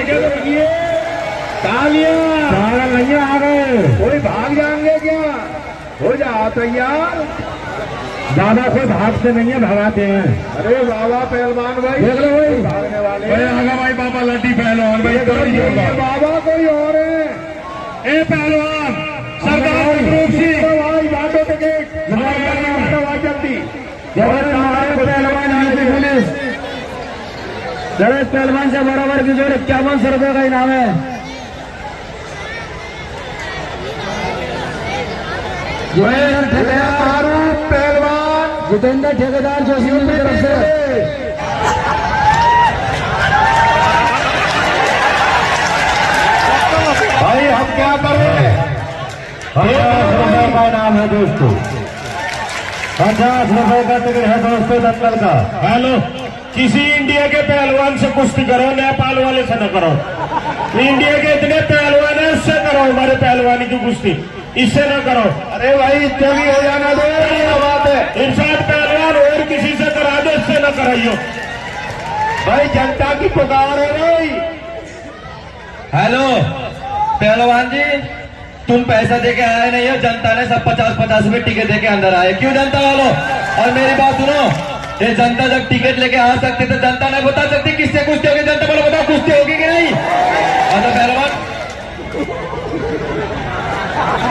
देखे तो देखिए तालियां सारा नहीं आ गए। कोई भाग जाएंगे क्या? हो जाओ तैयार। ज्यादा कोई भागते नहीं है, भगाते हैं। अरे बाबा पहलवान भाई देख लो भाई भागने वाले आगा भाई बाबा लड्डी पहलवान भाई बाबा कोई और है। ए पहलवान सरदार भाई बाटो टिकट जल्दी पुलिस जरूरत पहलवान से बराबर की जोड़ 5100 रुपये का इनाम है। पहलवान जितेंद्र ठेकेदार जोशी की तरफ से भाई हम क्या करें? 50 रुपये का इनाम है दोस्तों, 50 रुपये का टिकट है दोस्तों दंगल का। हेलो, किसी इंडिया के पहलवान से कुश्ती करो, नेपाल वाले से न करो। इंडिया के इतने पहलवान है उससे करो, हमारे पहलवानी की कुश्ती इससे न करो। अरे भाई चली हो जाना दो, बात है इरशाद पहलवान और किसी से करा दो, इससे न कराइयो भाई, जनता की पुकार है भाई। हेलो पहलवान जी, तुम पैसा देके आए नहीं हो, जनता ने सब 50-50 रुपए टिकट देके अंदर आए। क्यों जनता वालों? और मेरी बात सुनो, ये जनता जब टिकट लेके आ सकती तो जनता नहीं बता सकती किससे कुश्ती होगी? जनता बोलो बताओ कुश्ती होगी कि नहीं? हेलो पहलवान,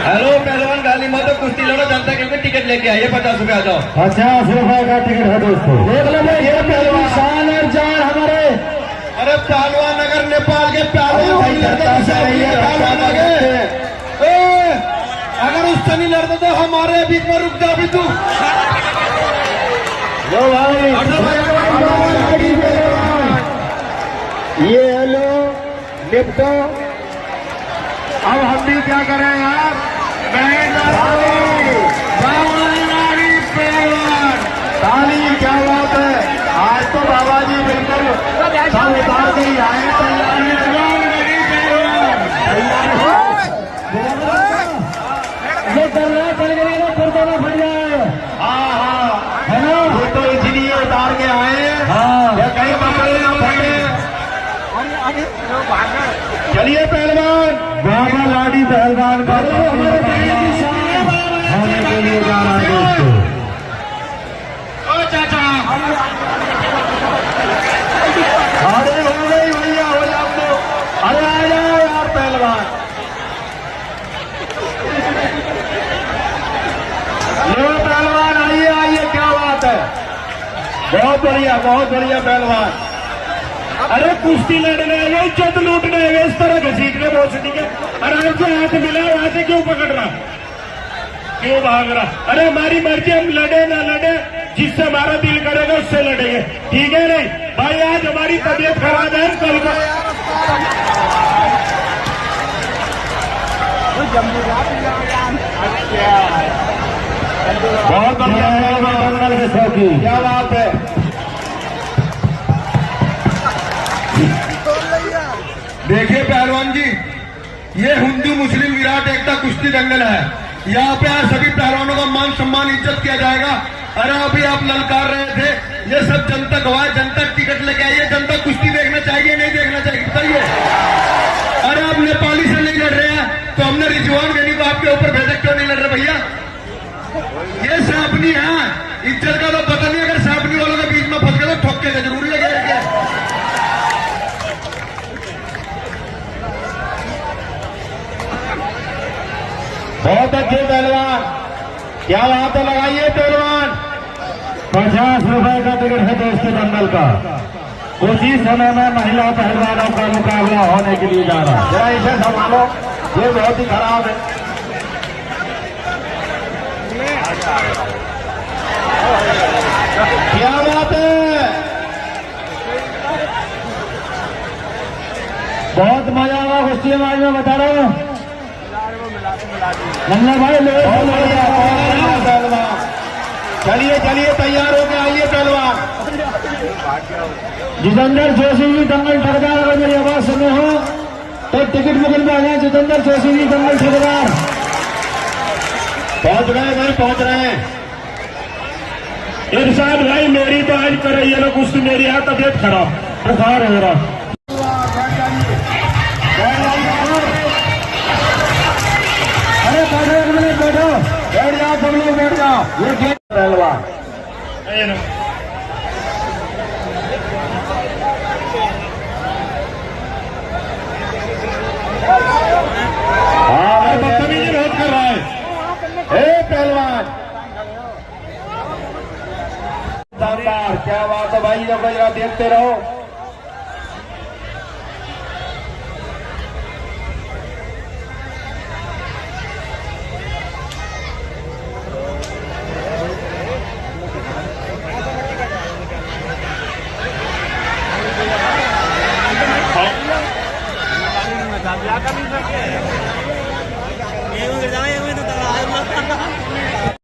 हेलो पहलवान गाली मत दो, कुश्ती लड़ो, जनता के लिए टिकट लेके आइए, 50 रुपए आ जाओ। 50 रुपए का टिकट है दोस्तों, देख लो भाई ये पहलवान शान और जान हमारे। अरे पहलवान अगर नेपाल के पहलवान अगर उससे नहीं लड़ते तो हमारे बीच में रुक जा भी तू। लो भाई ये हेलो निपटो, अब हम भी क्या करें यार? ताली क्या बात है, आज तो बाबा जी बिल्कुल सब उतार के ही आए। हाँ हाँ है ना, ये तो इसलिए उतार के आए हैं कहीं पकड़े ना फटे। चलिए पहलवान बाबा लाडी पहलवान का होने के लिए जा रहा है दोस्तों। ओ चाचा अरे हो गई भैया, हो जाओ तो, अरे आ जाओ यार पहलवान। लो पहलवान आइए आइए, क्या बात है, बहुत बढ़िया पहलवान। अरे कुश्ती लड़ने आए, इज्जत लूटने आए, इस तरह घसीटने पहुंचने के आराम से हाथ मिला, वहां से क्यों पकड़ रहा, क्यों भाग रहा? अरे हमारी मर्जी, हम लड़े ना लड़े, जिससे हमारा दिल करेगा उससे लड़ेंगे, ठीक है नहीं भाई? आज हमारी तबीयत खराब है, कल को बहुत बढ़िया, क्या बात है। देखिए पहलवान जी, ये हिंदू मुस्लिम विराट एकता कुश्ती दंगल है। यहाँ पे आज सभी पहलवानों का मान सम्मान इज्जत किया जाएगा। अरे अभी आप ललकार रहे थे, ये सब जनता गवाए, जनता टिकट लेके आइए, जनता कुश्ती देखना चाहिए नहीं देखना चाहिए बताइए? अरे आप नेपाली से नहीं लड़ रहे हैं तो हमने रिजवान गनी को आपके ऊपर भेजा, क्यों नहीं लड़ रहे भैया? ये सैपनी है, इज्जत का तो पता नहीं, अगर सैपनी वालों के बीच में फंस गए तो ठोके का जरूरी है। बहुत अच्छे पहलवान, क्या बात है, लगाइए पहलवान। 50 रुपए का टिकट है दोस्तों दंगल का। कुछ ही समय में महिला पहलवानों का मुकाबला होने के लिए जा रहा है। जरा इसे संभालो, ये बहुत ही खराब है। क्या बात है, बहुत मजा आया कुश्ती में बता रहा हूँ। नन्ना भाई चलिए तैयार हो गए, आइए पहलवान। जितेंद्र जोशी जी दंगल ठेकेदार, अगर मेरी आवाज सुने हो तो टिकट बुकिंग में आ जाए। जितेंद्र जोशी जी दंगल ठेकेदार पहुंच गए भाई, पहुंच रहे हैं। इरशाद भाई मेरी तो आज कर रही है ना कुश्ती, मेरी यहाँ तबीयत खराब, बुखार हो रहा। जाओ जरा, देखते रहो।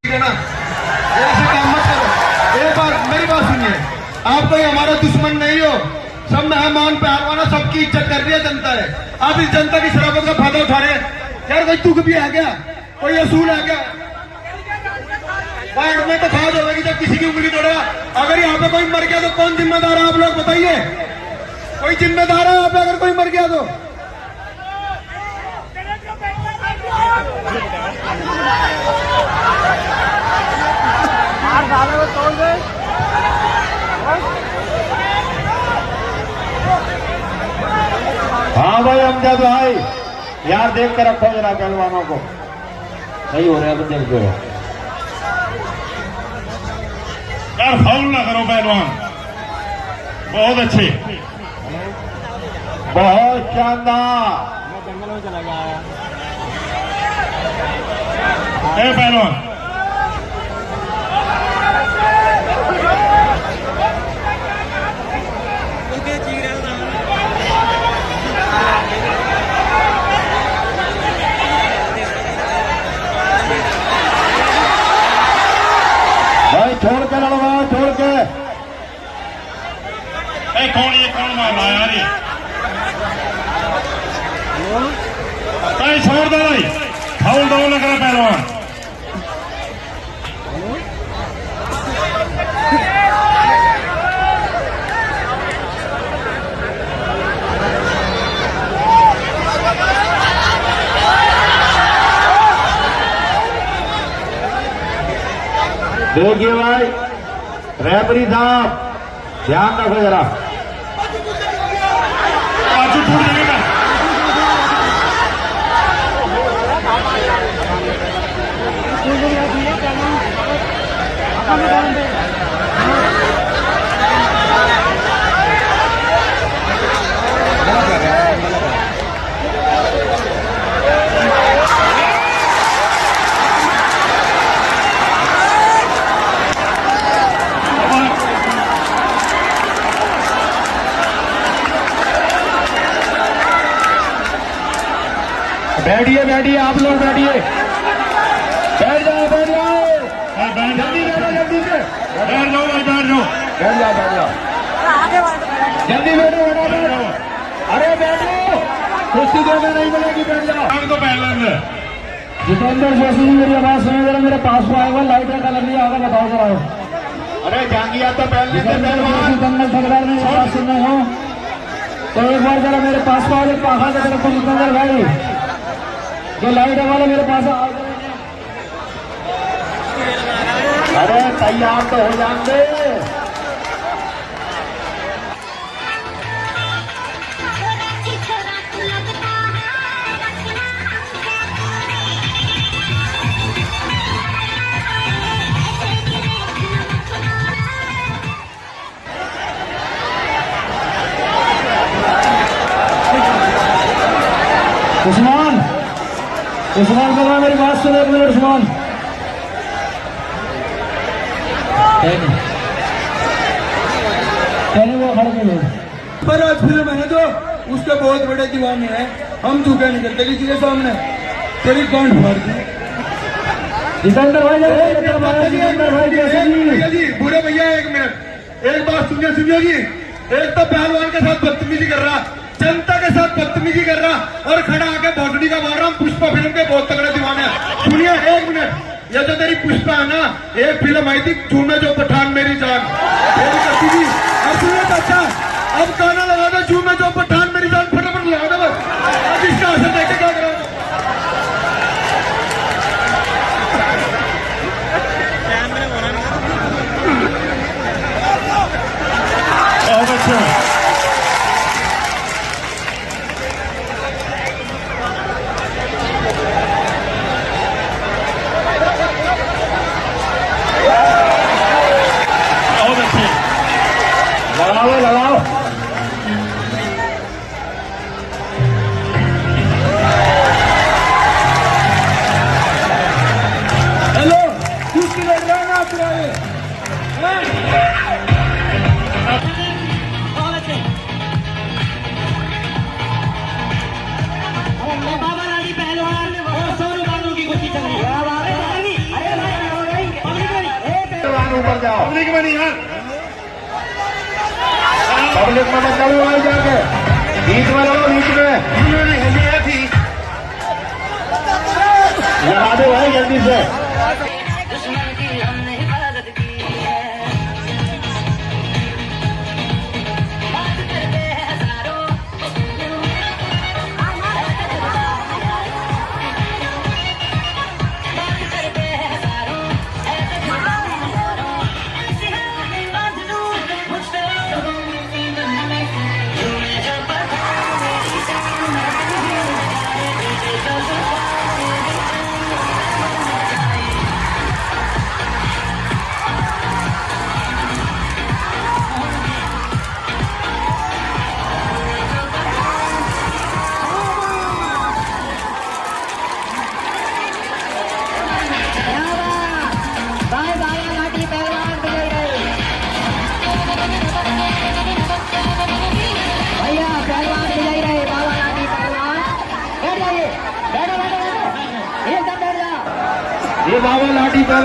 ठीक है ना, ऐसे काम मत करो। एक बार मेरी बात सुनिए, आप कोई हमारा दुश्मन नहीं हो, सब मेहमान पहलवाना, सबकी इज्जत कर रही है जनता है। आप इस जनता की शराबत का फायदा उठा रहे हैं यार। कोई तुक भी है क्या? कोई असूल है क्या? पॉइंट में तो खा जाएगी जब किसी की उंगली तोड़ेगा। अगर यहाँ पे कोई मर गया तो कौन जिम्मेदार है? आप लोग बताइए, कोई जिम्मेदार है यहाँ पे अगर कोई मर गया तो? हाँ भाई अमजद भाई, यार देख के रखो जरा पहलवानों को, नहीं हो रहा तो देखते रहो यार। फाउल ना करो पहलवान, बहुत अच्छे, बहुत शानदार। ए पहलवान, भाई छोड़ के लड़वा, छोड़ के। ए कौन ये कौन मार रहा है यार ये? भाई छोड़ दो भाई, फाउल दो लग रहा पहलवान। देखिए भाई रेफरी साहब, ध्यान रखो जरा। बाजू टूट जाएगा। बैठिए बैठिए, आप लोग बैठिए, बैठ जाओ बैठ जाओ, बैठ जल्दी बैठो, जल्दी से जाओ भाई, बैठ जाओ। बैठ जाओ, बैठ जाओ, जल्दी बैठो, बैठो बैठो। अरे बैठो, कुश्ती जगह नहीं मिलेगी, बैठ जाओ। हम तो पहलवान है। जितेंद्र जोशी जी मेरी आवाज सुनो जरा, मेरे पास को आएगा, लाइट का कलर नहीं आएगा, बताओ जरा। अरे जांगिया तो पहले से पहलवान दंगल सरदार में आवाज सुन रहे हो तो एक बार जरा मेरे पास को आओ, पाखा के तरफ जितेंद्र भाई, जो लाइट वाले मेरे पास आ। अरे तैयार तो हो जाएंगे। उस्मान, उस्मान बोला मेरी बात सुनो एक मिनट। उस्मान कहने वो खड़े नहीं पर आज फिल्म है जो उसके बहुत बड़े दीवाने हैं, हम झुके नहीं करते किसी के सामने। तेरी गांड फाड़ दी। जितेंद्र भाई, जितेंद्र भाई भैया जी, बूढ़े भैया एक मिनट, एक बात सुनिए, सुनिए जी। एक तो पहलवान के साथ बदतमीजी कर रहा, जनता के साथ बदतमीजी कर रहा, और खड़ा आके भोसड़ी का बोल रहा हूँ पुष्पा फिल्म के बहुत तगड़े दीवाने हैं। सुनिए एक मिनट, ये जो तेरी पुष्पा है ना, एक फिल्म आई थी झूमे जो पठान मेरी जान, मेरी करती थी। अब सुनिए तो अच्छा, अब गाना लगा दो झूमे जो पठान मेरी जान, फटाफट लगा दो बस। अब इसका असर देखे क्या करो। बहुत अच्छा। जाओ, पब्लिक में नहीं यार। पब्लिक में मत चलो भाई, जाके बीच में लड़ो, बीच में इन्होंने हमें थी लगा दो भाई जल्दी से। दुश्मन की हमने हिफाजत की है, बात करते हैं हजारों, बात करते हैं हजारों, ऐसे हजारों, ऐसे हैं बात दूर मुझसे झूमे जो पता मेरी जान मेरी जो बाय बाय लाठी पहलवान बिगड़ गए भैया, पहलवान बिगड़ गए, बाबा लाठी पहलवान बैठ जाइए, बैठो बैठो बैठो, एकदम बैठ जाओ। ये बाबा लाठी पर